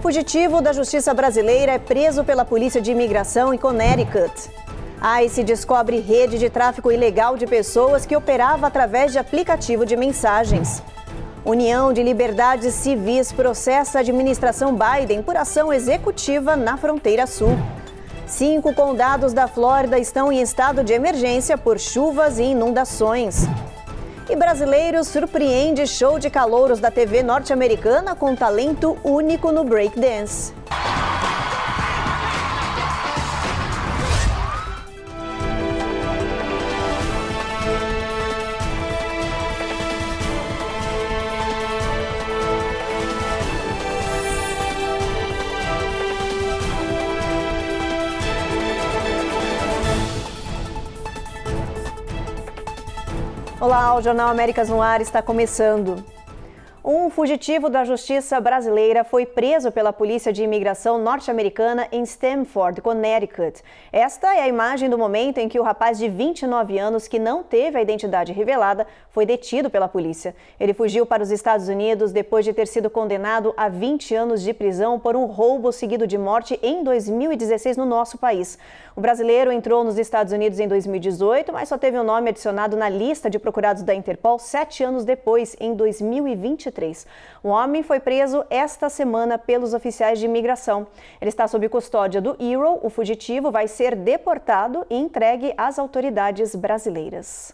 Fugitivo da justiça brasileira é preso pela polícia de imigração em Connecticut. ICE descobre rede de tráfico ilegal de pessoas que operava através de aplicativo de mensagens. União de Liberdades Civis processa a administração Biden por ação executiva na fronteira sul. 5 condados da Flórida estão em estado de emergência por chuvas e inundações. E brasileiro surpreende show de calouros da TV norte-americana com talento único no breakdance. Olá, o Jornal Américas no Ar está começando. Um fugitivo da justiça brasileira foi preso pela polícia de imigração norte-americana em Stamford, Connecticut. Esta é a imagem do momento em que o rapaz de 29 anos, que não teve a identidade revelada, foi detido pela polícia. Ele fugiu para os Estados Unidos depois de ter sido condenado a 20 anos de prisão por um roubo seguido de morte em 2016 no nosso país. O brasileiro entrou nos Estados Unidos em 2018, mas só teve o nome adicionado na lista de procurados da Interpol 7 anos depois, em 2023. O homem foi preso esta semana pelos oficiais de imigração. Ele está sob custódia do Euro. O fugitivo vai ser deportado e entregue às autoridades brasileiras.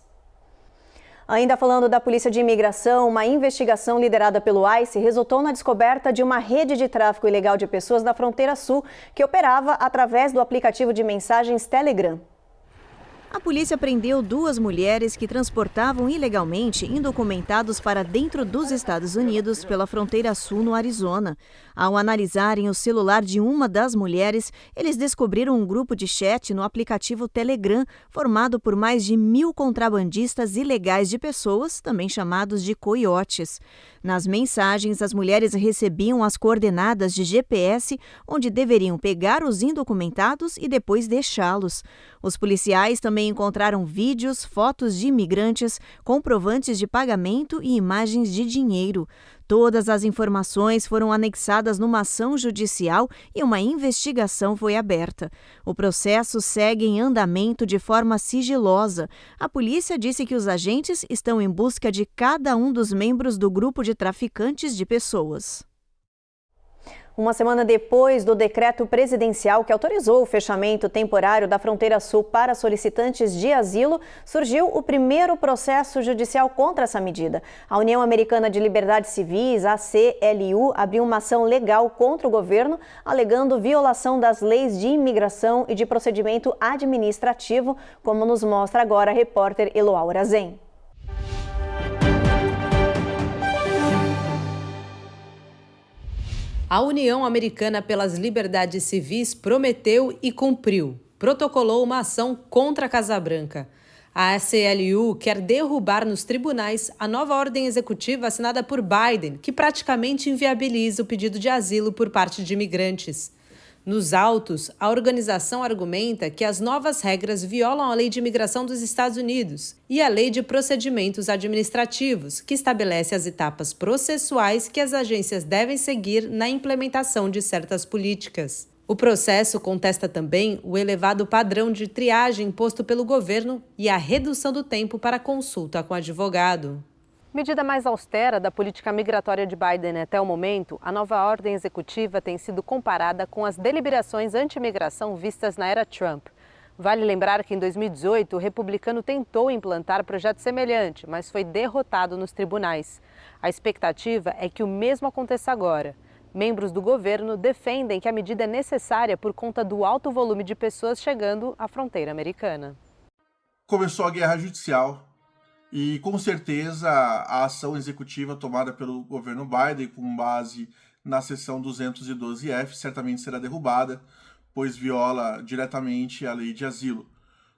Ainda falando da Polícia de Imigração, uma investigação liderada pelo ICE resultou na descoberta de uma rede de tráfico ilegal de pessoas na fronteira sul que operava através do aplicativo de mensagens Telegram. A polícia prendeu 2 mulheres que transportavam ilegalmente indocumentados para dentro dos Estados Unidos pela fronteira sul no Arizona. Ao analisarem o celular de uma das mulheres, eles descobriram um grupo de chat no aplicativo Telegram, formado por mais de 1.000 contrabandistas ilegais de pessoas, também chamados de coiotes. Nas mensagens, as mulheres recebiam as coordenadas de GPS, onde deveriam pegar os indocumentados e depois deixá-los. Os policiais também encontraram vídeos, fotos de imigrantes, comprovantes de pagamento e imagens de dinheiro. Todas as informações foram anexadas numa ação judicial e uma investigação foi aberta. O processo segue em andamento de forma sigilosa. A polícia disse que os agentes estão em busca de cada um dos membros do grupo de traficantes de pessoas. Uma semana depois do decreto presidencial que autorizou o fechamento temporário da fronteira sul para solicitantes de asilo, surgiu o primeiro processo judicial contra essa medida. A União Americana de Liberdades Civis, ACLU, abriu uma ação legal contra o governo, alegando violação das leis de imigração e de procedimento administrativo, como nos mostra agora a repórter Eloá Urazen. A União Americana pelas Liberdades Civis prometeu e cumpriu. Protocolou uma ação contra a Casa Branca. A ACLU quer derrubar nos tribunais a nova ordem executiva assinada por Biden, que praticamente inviabiliza o pedido de asilo por parte de imigrantes. Nos autos, a organização argumenta que as novas regras violam a Lei de Imigração dos Estados Unidos e a Lei de Procedimentos Administrativos, que estabelece as etapas processuais que as agências devem seguir na implementação de certas políticas. O processo contesta também o elevado padrão de triagem imposto pelo governo e a redução do tempo para consulta com advogado. Medida mais austera da política migratória de Biden até o momento, a nova ordem executiva tem sido comparada com as deliberações anti-imigração vistas na era Trump. Vale lembrar que em 2018 o republicano tentou implantar projeto semelhante, mas foi derrotado nos tribunais. A expectativa é que o mesmo aconteça agora. Membros do governo defendem que a medida é necessária por conta do alto volume de pessoas chegando à fronteira americana. Começou a guerra judicial. E, com certeza, a ação executiva tomada pelo governo Biden, com base na seção 212F, certamente será derrubada, pois viola diretamente a lei de asilo.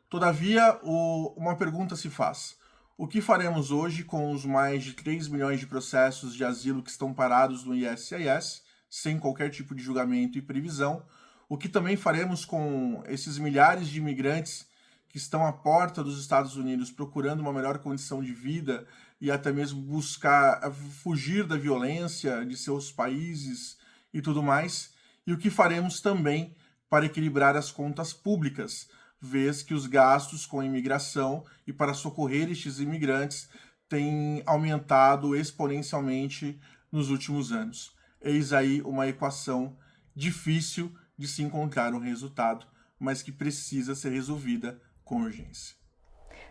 Todavia, uma pergunta se faz. O que faremos hoje com os mais de 3 milhões de processos de asilo que estão parados no ISIS, sem qualquer tipo de julgamento e previsão? O que também faremos com esses milhares de imigrantes que estão à porta dos Estados Unidos procurando uma melhor condição de vida e até mesmo buscar fugir da violência de seus países e tudo mais, e o que faremos também para equilibrar as contas públicas, vez que os gastos com a imigração e para socorrer estes imigrantes têm aumentado exponencialmente nos últimos anos. Eis aí uma equação difícil de se encontrar um resultado, mas que precisa ser resolvida com urgência.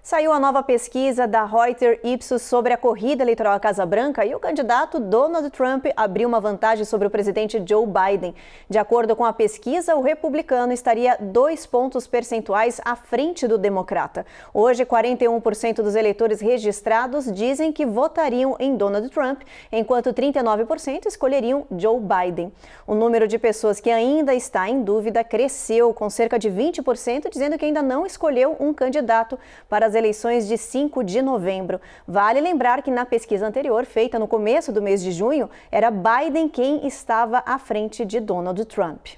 Saiu a nova pesquisa da Reuters Ipsos sobre a corrida eleitoral à Casa Branca e o candidato Donald Trump abriu uma vantagem sobre o presidente Joe Biden. De acordo com a pesquisa, o republicano estaria 2 pontos percentuais à frente do democrata. Hoje, 41% dos eleitores registrados dizem que votariam em Donald Trump, enquanto 39% escolheriam Joe Biden. O número de pessoas que ainda está em dúvida cresceu, com cerca de 20% dizendo que ainda não escolheu um candidato para as eleições de 5 de novembro. Vale lembrar que na pesquisa anterior, feita no começo do mês de junho, era Biden quem estava à frente de Donald Trump.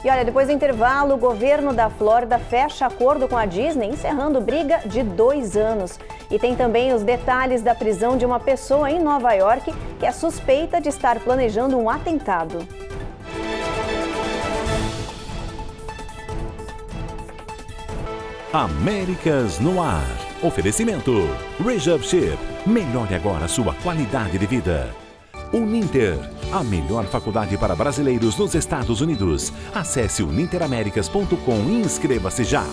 E olha, depois do intervalo, o governo da Flórida fecha acordo com a Disney, encerrando briga de 2 anos. E tem também os detalhes da prisão de uma pessoa em Nova York que é suspeita de estar planejando um atentado. Américas no Ar. Oferecimento Rejup Chip. Melhore agora sua qualidade de vida. Uninter, a melhor faculdade para brasileiros nos Estados Unidos. Acesse uninteraméricas.com e inscreva-se já.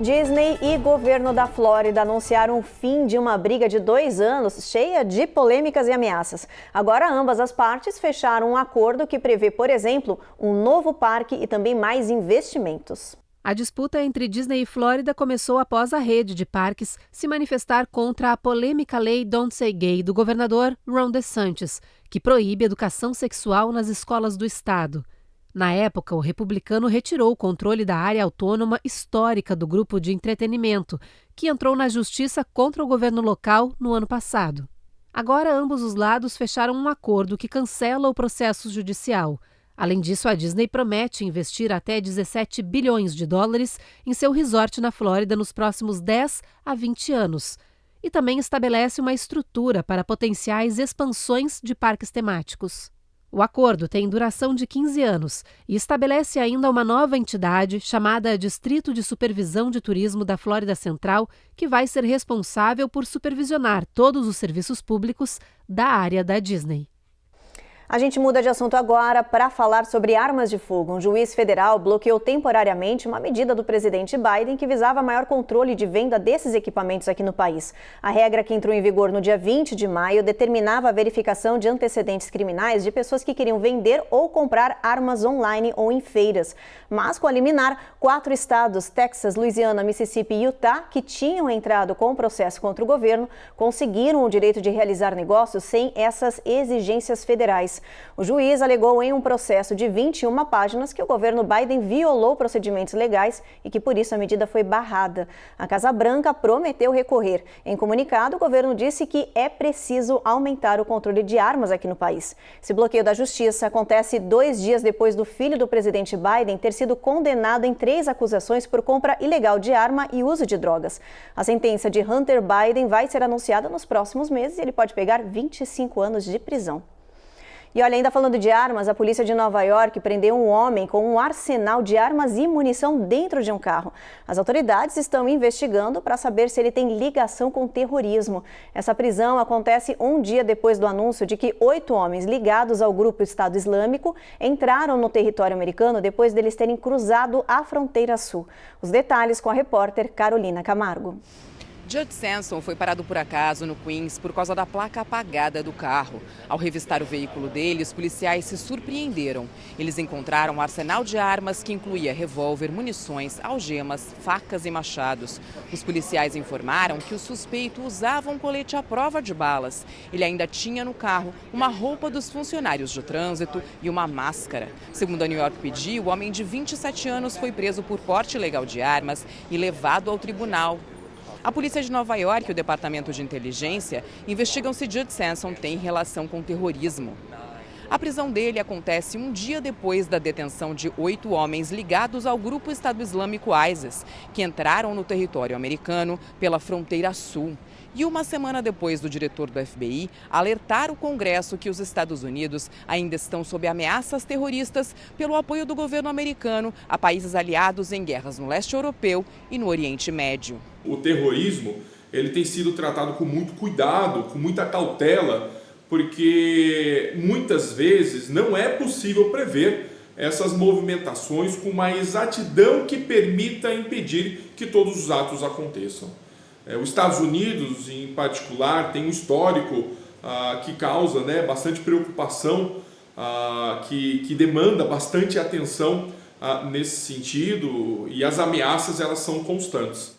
Disney e governo da Flórida anunciaram o fim de uma briga de 2 anos, cheia de polêmicas e ameaças. Agora, ambas as partes fecharam um acordo que prevê, por exemplo, um novo parque e também mais investimentos. A disputa entre Disney e Flórida começou após a rede de parques se manifestar contra a polêmica lei Don't Say Gay do governador Ron DeSantis, que proíbe educação sexual nas escolas do estado. Na época, o republicano retirou o controle da área autônoma histórica do grupo de entretenimento, que entrou na justiça contra o governo local no ano passado. Agora, ambos os lados fecharam um acordo que cancela o processo judicial. Além disso, a Disney promete investir até 17 bilhões de dólares em seu resort na Flórida nos próximos 10 a 20 anos. E também estabelece uma estrutura para potenciais expansões de parques temáticos. O acordo tem duração de 15 anos e estabelece ainda uma nova entidade chamada Distrito de Supervisão de Turismo da Flórida Central, que vai ser responsável por supervisionar todos os serviços públicos da área da Disney. A gente muda de assunto agora para falar sobre armas de fogo. Um juiz federal bloqueou temporariamente uma medida do presidente Biden que visava maior controle de venda desses equipamentos aqui no país. A regra que entrou em vigor no dia 20 de maio determinava a verificação de antecedentes criminais de pessoas que queriam vender ou comprar armas online ou em feiras. Mas com a liminar, 4 estados, Texas, Louisiana, Mississippi e Utah, que tinham entrado com o processo contra o governo, conseguiram o direito de realizar negócios sem essas exigências federais. O juiz alegou em um processo de 21 páginas que o governo Biden violou procedimentos legais e que por isso a medida foi barrada. A Casa Branca prometeu recorrer. Em comunicado, o governo disse que é preciso aumentar o controle de armas aqui no país. Esse bloqueio da justiça acontece 2 dias depois do filho do presidente Biden ter sido condenado em 3 acusações por compra ilegal de arma e uso de drogas. A sentença de Hunter Biden vai ser anunciada nos próximos meses e ele pode pegar 25 anos de prisão. E olha, ainda falando de armas, a polícia de Nova York prendeu um homem com um arsenal de armas e munição dentro de um carro. As autoridades estão investigando para saber se ele tem ligação com terrorismo. Essa prisão acontece um dia depois do anúncio de que 8 homens ligados ao grupo Estado Islâmico entraram no território americano depois deles terem cruzado a fronteira sul. Os detalhes com a repórter Carolina Camargo. Judge Sanson foi parado por acaso no Queens por causa da placa apagada do carro. Ao revistar o veículo dele, os policiais se surpreenderam. Eles encontraram um arsenal de armas que incluía revólver, munições, algemas, facas e machados. Os policiais informaram que o suspeito usava um colete à prova de balas. Ele ainda tinha no carro uma roupa dos funcionários de trânsito e uma máscara. Segundo a New York PD, o homem de 27 anos foi preso por porte ilegal de armas e levado ao tribunal. A polícia de Nova York e o Departamento de Inteligência investigam se Judge Sanson tem relação com terrorismo. A prisão dele acontece um dia depois da detenção de 8 homens ligados ao grupo Estado Islâmico ISIS, que entraram no território americano pela fronteira sul. E uma semana depois do diretor do FBI alertar o Congresso que os Estados Unidos ainda estão sob ameaças terroristas pelo apoio do governo americano a países aliados em guerras no leste europeu e no Oriente Médio. O terrorismo ele tem sido tratado com muito cuidado, com muita cautela, porque muitas vezes não é possível prever essas movimentações com uma exatidão que permita impedir que todos os atos aconteçam. Os Estados Unidos, em particular, tem um histórico que causa bastante preocupação, que demanda bastante atenção nesse sentido, e as ameaças elas são constantes.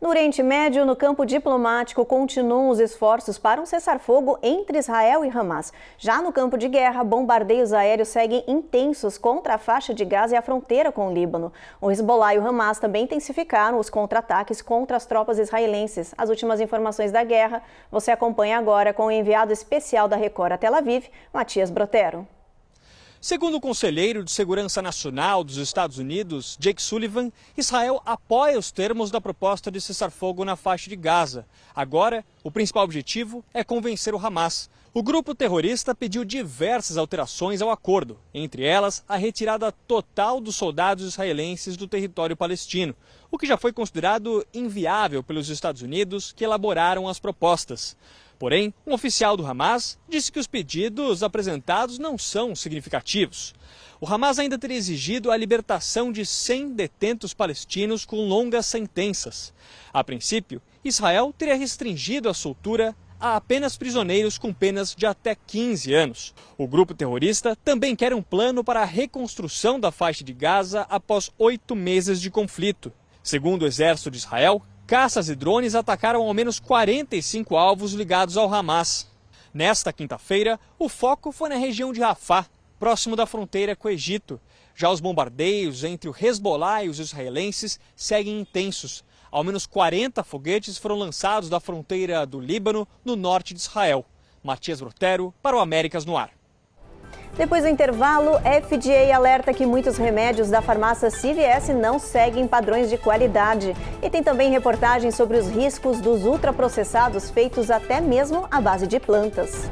No Oriente Médio, no campo diplomático, continuam os esforços para um cessar-fogo entre Israel e Hamas. Já no campo de guerra, bombardeios aéreos seguem intensos contra a faixa de Gaza e a fronteira com o Líbano. O Hezbollah e o Hamas também intensificaram os contra-ataques contra as tropas israelenses. As últimas informações da guerra você acompanha agora com o enviado especial da Record a Tel Aviv, Matias Brotero. Segundo o conselheiro de Segurança Nacional dos Estados Unidos, Jake Sullivan, Israel apoia os termos da proposta de cessar-fogo na faixa de Gaza. Agora, o principal objetivo é convencer o Hamas. O grupo terrorista pediu diversas alterações ao acordo, entre elas a retirada total dos soldados israelenses do território palestino, o que já foi considerado inviável pelos Estados Unidos, que elaboraram as propostas. Porém, um oficial do Hamas disse que os pedidos apresentados não são significativos. O Hamas ainda teria exigido a libertação de 100 detentos palestinos com longas sentenças. A princípio, Israel teria restringido a soltura a apenas prisioneiros com penas de até 15 anos. O grupo terrorista também quer um plano para a reconstrução da faixa de Gaza após 8 meses de conflito. Segundo o exército de Israel, caças e drones atacaram ao menos 45 alvos ligados ao Hamas. Nesta quinta-feira, o foco foi na região de Rafah, próximo da fronteira com o Egito. Já os bombardeios entre o Hezbollah e os israelenses seguem intensos. Ao menos 40 foguetes foram lançados da fronteira do Líbano, no norte de Israel. Matias Brotero, para o Américas no Ar. Depois do intervalo, FDA alerta que muitos remédios da farmácia CVS não seguem padrões de qualidade. E tem também reportagens sobre os riscos dos ultraprocessados feitos até mesmo à base de plantas.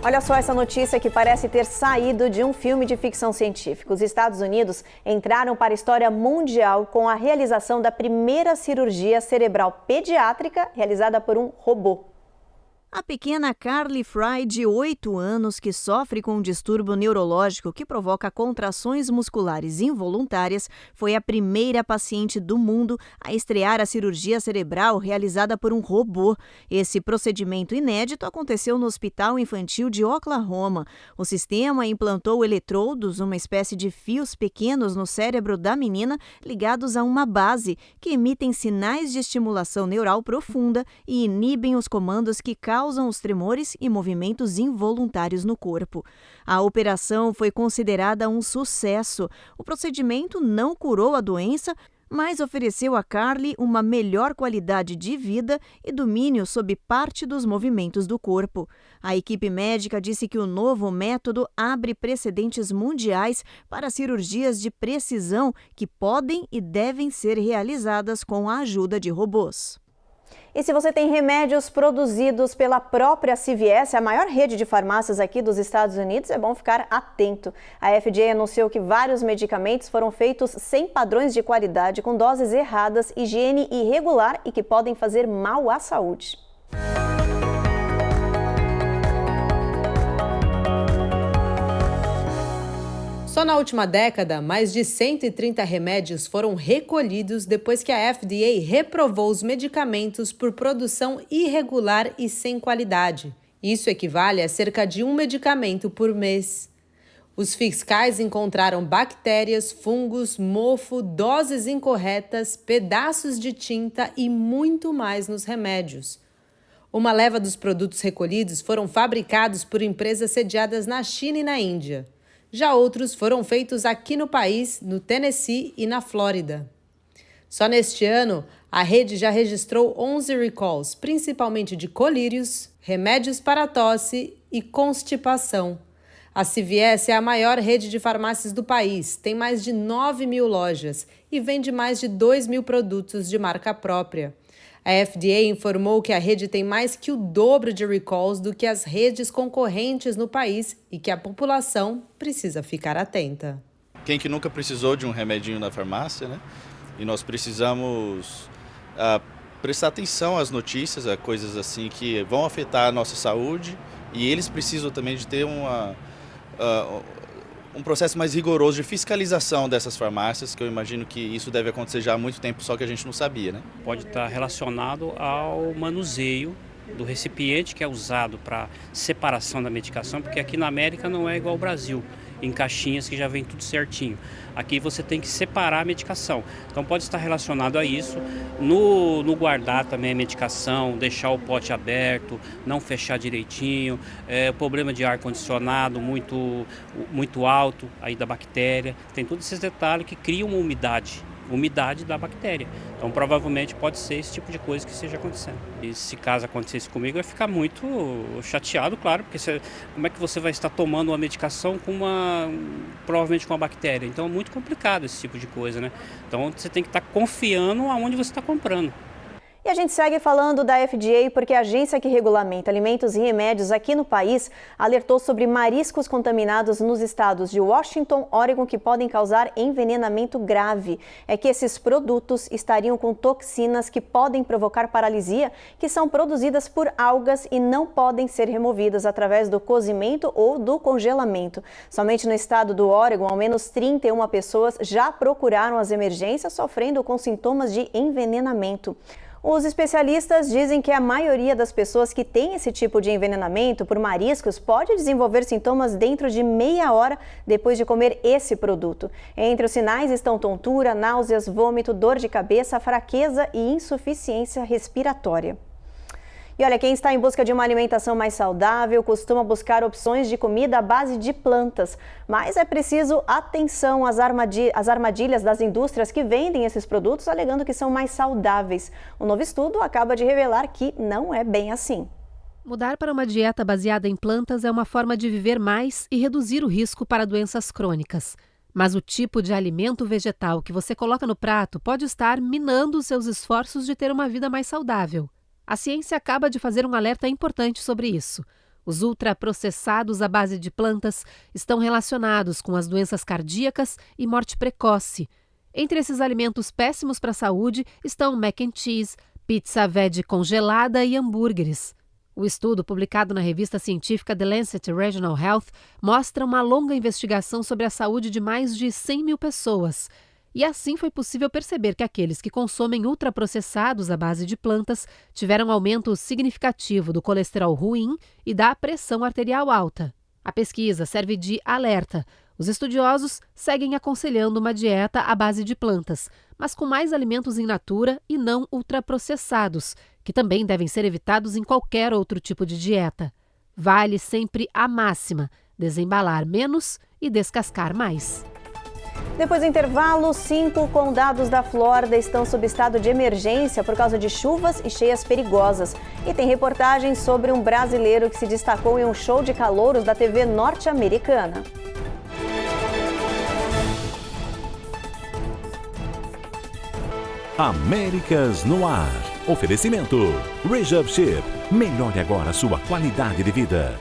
Olha só essa notícia que parece ter saído de um filme de ficção científica. Os Estados Unidos entraram para a história mundial com a realização da primeira cirurgia cerebral pediátrica realizada por um robô. A pequena Carly Fry, de 8 anos, que sofre com um distúrbio neurológico que provoca contrações musculares involuntárias, foi a primeira paciente do mundo a estrear a cirurgia cerebral realizada por um robô. Esse procedimento inédito aconteceu no Hospital Infantil de Oklahoma. O sistema implantou eletrodos, uma espécie de fios pequenos no cérebro da menina, ligados a uma base, que emitem sinais de estimulação neural profunda e inibem os comandos que causam os tremores e movimentos involuntários no corpo. A operação foi considerada um sucesso. O procedimento não curou a doença, mas ofereceu a Carly uma melhor qualidade de vida e domínio sobre parte dos movimentos do corpo. A equipe médica disse que o novo método abre precedentes mundiais para cirurgias de precisão que podem e devem ser realizadas com a ajuda de robôs. E se você tem remédios produzidos pela própria CVS, a maior rede de farmácias aqui dos Estados Unidos, é bom ficar atento. A FDA anunciou que vários medicamentos foram feitos sem padrões de qualidade, com doses erradas, higiene irregular e que podem fazer mal à saúde. Só na última década, mais de 130 remédios foram recolhidos depois que a FDA reprovou os medicamentos por produção irregular e sem qualidade. Isso equivale a cerca de um medicamento por mês. Os fiscais encontraram bactérias, fungos, mofo, doses incorretas, pedaços de tinta e muito mais nos remédios. Uma leva dos produtos recolhidos foram fabricados por empresas sediadas na China e na Índia. Já outros foram feitos aqui no país, no Tennessee e na Flórida. Só neste ano, a rede já registrou 11 recalls, principalmente de colírios, remédios para tosse e constipação. A CVS é a maior rede de farmácias do país, tem mais de 9 mil lojas e vende mais de 2 mil produtos de marca própria. A FDA informou que a rede tem mais que o dobro de recalls do que as redes concorrentes no país e que a população precisa ficar atenta. Quem que nunca precisou de um remedinho na farmácia, né? E nós precisamos prestar atenção às notícias, a coisas assim que vão afetar a nossa saúde, e eles precisam também de ter um processo mais rigoroso de fiscalização dessas farmácias, que eu imagino que isso deve acontecer já há muito tempo, só que a gente não sabia, né? Pode estar relacionado ao manuseio do recipiente que é usado para separação da medicação, porque aqui na América não é igual ao Brasil, em caixinhas que já vem tudo certinho. Aqui você tem que separar a medicação. Então pode estar relacionado a isso. No guardar também a medicação, deixar o pote aberto, não fechar direitinho, problema de ar-condicionado muito alto aí da bactéria. Tem todos esses detalhes que criam uma umidade da bactéria. Então provavelmente pode ser esse tipo de coisa que esteja acontecendo. E se caso acontecesse comigo, eu ia ficar muito chateado, claro, porque como é que você vai estar tomando uma medicação provavelmente com uma bactéria? Então é muito complicado esse tipo de coisa, né? Então você tem que estar confiando aonde você está comprando. E a gente segue falando da FDA porque a agência que regulamenta alimentos e remédios aqui no país alertou sobre mariscos contaminados nos estados de Washington, Oregon, que podem causar envenenamento grave. É que esses produtos estariam com toxinas que podem provocar paralisia, que são produzidas por algas e não podem ser removidas através do cozimento ou do congelamento. Somente no estado do Oregon, ao menos 31 pessoas já procuraram as emergências sofrendo com sintomas de envenenamento. Os especialistas dizem que a maioria das pessoas que tem esse tipo de envenenamento por mariscos pode desenvolver sintomas dentro de meia hora depois de comer esse produto. Entre os sinais estão tontura, náuseas, vômito, dor de cabeça, fraqueza e insuficiência respiratória. E olha, quem está em busca de uma alimentação mais saudável costuma buscar opções de comida à base de plantas. Mas é preciso atenção às armadilhas das indústrias que vendem esses produtos, alegando que são mais saudáveis. Um novo estudo acaba de revelar que não é bem assim. Mudar para uma dieta baseada em plantas é uma forma de viver mais e reduzir o risco para doenças crônicas. Mas o tipo de alimento vegetal que você coloca no prato pode estar minando os seus esforços de ter uma vida mais saudável. A ciência acaba de fazer um alerta importante sobre isso. Os ultraprocessados à base de plantas estão relacionados com as doenças cardíacas e morte precoce. Entre esses alimentos péssimos para a saúde estão mac and cheese, pizza veggie congelada e hambúrgueres. O estudo, publicado na revista científica The Lancet Regional Health, mostra uma longa investigação sobre a saúde de mais de 100 mil pessoas. E assim foi possível perceber que aqueles que consomem ultraprocessados à base de plantas tiveram aumento significativo do colesterol ruim e da pressão arterial alta. A pesquisa serve de alerta. Os estudiosos seguem aconselhando uma dieta à base de plantas, mas com mais alimentos in natura e não ultraprocessados, que também devem ser evitados em qualquer outro tipo de dieta. Vale sempre a máxima: desembalar menos e descascar mais. Depois do intervalo, 5 condados da Flórida estão sob estado de emergência por causa de chuvas e cheias perigosas. E tem reportagem sobre um brasileiro que se destacou em um show de calouros da TV norte-americana. Américas no Ar. Oferecimento Rejab Ship. Melhore agora sua qualidade de vida.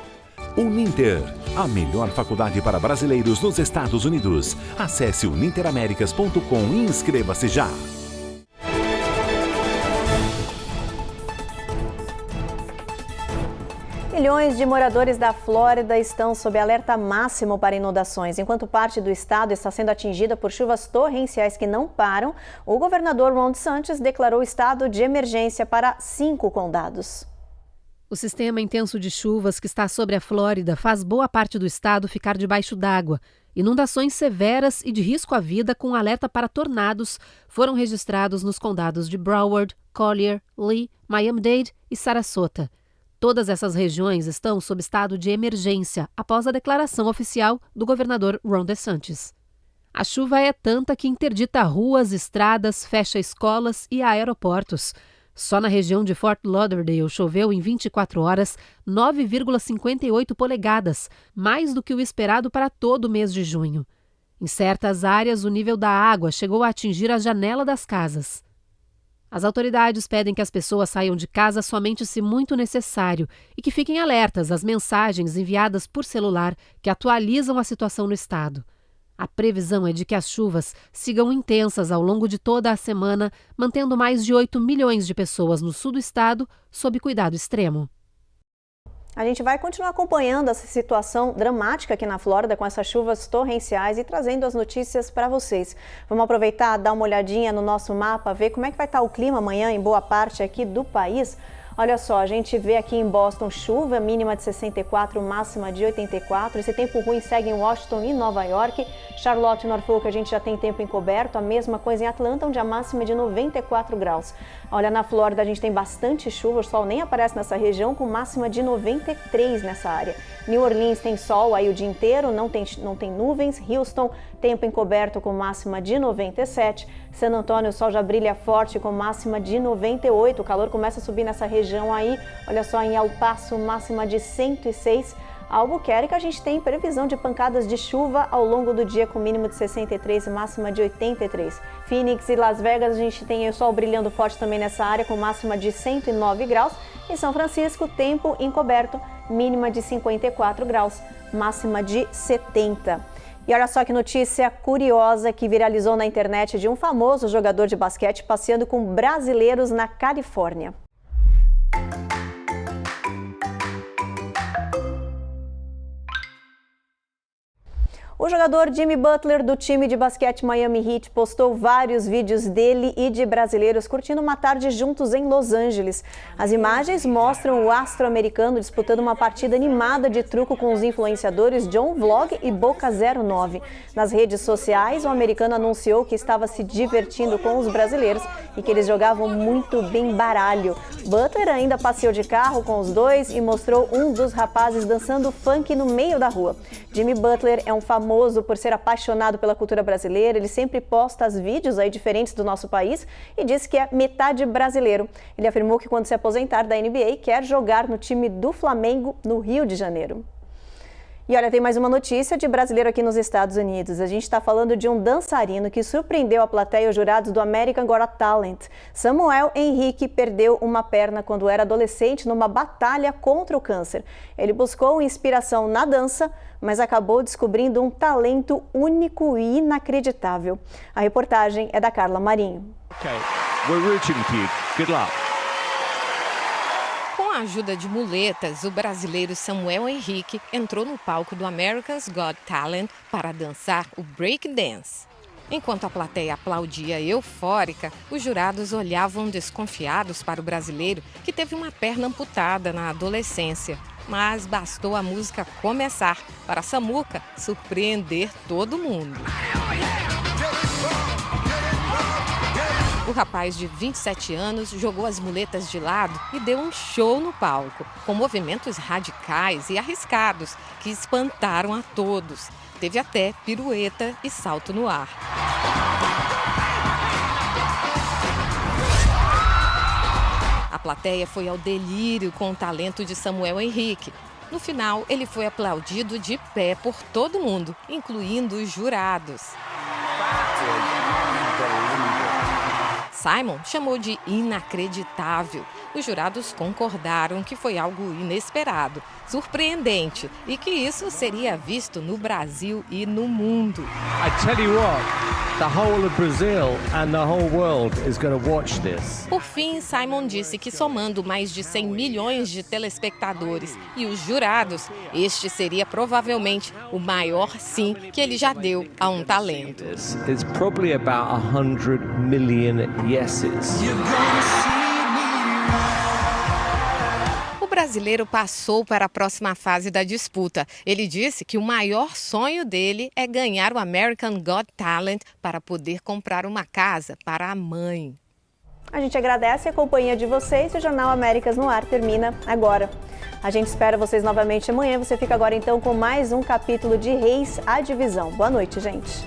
Uninter, a melhor faculdade para brasileiros nos Estados Unidos. Acesse uninteraméricas.com e inscreva-se já. Milhões de moradores da Flórida estão sob alerta máximo para inundações. Enquanto parte do estado está sendo atingida por chuvas torrenciais que não param, o governador Ron DeSantis declarou estado de emergência para 5 condados. O sistema intenso de chuvas que está sobre a Flórida faz boa parte do estado ficar debaixo d'água. Inundações severas e de risco à vida com alerta para tornados foram registrados nos condados de Broward, Collier, Lee, Miami-Dade e Sarasota. Todas essas regiões estão sob estado de emergência após a declaração oficial do governador Ron DeSantis. A chuva é tanta que interdita ruas, estradas, fecha escolas e aeroportos. Só na região de Fort Lauderdale choveu em 24 horas 9,58 polegadas, mais do que o esperado para todo o mês de junho. Em certas áreas, o nível da água chegou a atingir a janela das casas. As autoridades pedem que as pessoas saiam de casa somente se muito necessário e que fiquem alertas às mensagens enviadas por celular que atualizam a situação no estado. A previsão é de que as chuvas sigam intensas ao longo de toda a semana, mantendo mais de 8 milhões de pessoas no sul do estado sob cuidado extremo. A gente vai continuar acompanhando essa situação dramática aqui na Flórida com essas chuvas torrenciais e trazendo as notícias para vocês. Vamos aproveitar, dar uma olhadinha no nosso mapa, ver como é que vai estar o clima amanhã em boa parte aqui do país. Olha só, a gente vê aqui em Boston chuva, mínima de 64, máxima de 84. Esse tempo ruim segue em Washington e Nova York. Charlotte e Norfolk a gente já tem tempo encoberto. A mesma coisa em Atlanta, onde a máxima é de 94 graus. Olha, na Flórida a gente tem bastante chuva, o sol nem aparece nessa região, com máxima de 93 nessa área. New Orleans tem sol aí o dia inteiro, não tem nuvens. Houston, tempo encoberto com máxima de 97. San Antônio, o sol já brilha forte com máxima de 98. O calor começa a subir nessa região aí. Olha só, em El Paso, máxima de 106. Albuquerque, a gente tem previsão de pancadas de chuva ao longo do dia com mínimo de 63 e máxima de 83. Phoenix e Las Vegas, a gente tem o sol brilhando forte também nessa área com máxima de 109 graus. Em São Francisco, tempo encoberto, mínima de 54 graus, máxima de 70. E olha só que notícia curiosa que viralizou na internet de um famoso jogador de basquete passeando com brasileiros na Califórnia. O jogador Jimmy Butler, do time de basquete Miami Heat, postou vários vídeos dele e de brasileiros curtindo uma tarde juntos em Los Angeles. As imagens mostram o astro americano disputando uma partida animada de truco com os influenciadores John Vlog e Boca09. Nas redes sociais, o americano anunciou que estava se divertindo com os brasileiros e que eles jogavam muito bem baralho. Butler ainda passeou de carro com os dois e mostrou um dos rapazes dançando funk no meio da rua. Jimmy Butler é um famoso por ser apaixonado pela cultura brasileira. Ele sempre posta vídeos aí diferentes do nosso país e diz que é metade brasileiro. Ele afirmou que quando se aposentar da NBA quer jogar no time do Flamengo no Rio de Janeiro. E olha, tem mais uma notícia de brasileiro aqui nos Estados Unidos. A gente está falando de um dançarino que surpreendeu a plateia e os jurados do American Got Talent. Samuel Henrique perdeu uma perna quando era adolescente numa batalha contra o câncer. Ele buscou inspiração na dança, mas acabou descobrindo um talento único e inacreditável. A reportagem é da Carla Marinho. Okay. We're rooting for you. Good luck. Com a ajuda de muletas, o brasileiro Samuel Henrique entrou no palco do American's Got Talent para dançar o break dance. Enquanto a plateia aplaudia eufórica, os jurados olhavam desconfiados para o brasileiro que teve uma perna amputada na adolescência. Mas bastou a música começar para Samuca surpreender todo mundo. O rapaz de 27 anos jogou as muletas de lado e deu um show no palco, com movimentos radicais e arriscados que espantaram a todos. Teve até pirueta e salto no ar. A plateia foi ao delírio com o talento de Samuel Henrique. No final, ele foi aplaudido de pé por todo mundo, incluindo os jurados. Simon chamou de inacreditável. Os jurados concordaram que foi algo inesperado, surpreendente e que isso seria visto no Brasil e no mundo. I tell you what, the whole of Brazil and the whole world is going to watch this. Por fim, Simon disse que somando mais de 100 milhões de telespectadores e os jurados, este seria provavelmente o maior sim que ele já deu a um talento. It's probably about 100 million yeses. O brasileiro passou para a próxima fase da disputa. Ele disse que o maior sonho dele é ganhar o American Got Talent para poder comprar uma casa para a mãe. A gente agradece a companhia de vocês e o Jornal Américas no Ar termina agora. A gente espera vocês novamente amanhã. Você fica agora então com mais um capítulo de Reis, a Divisão. Boa noite, gente.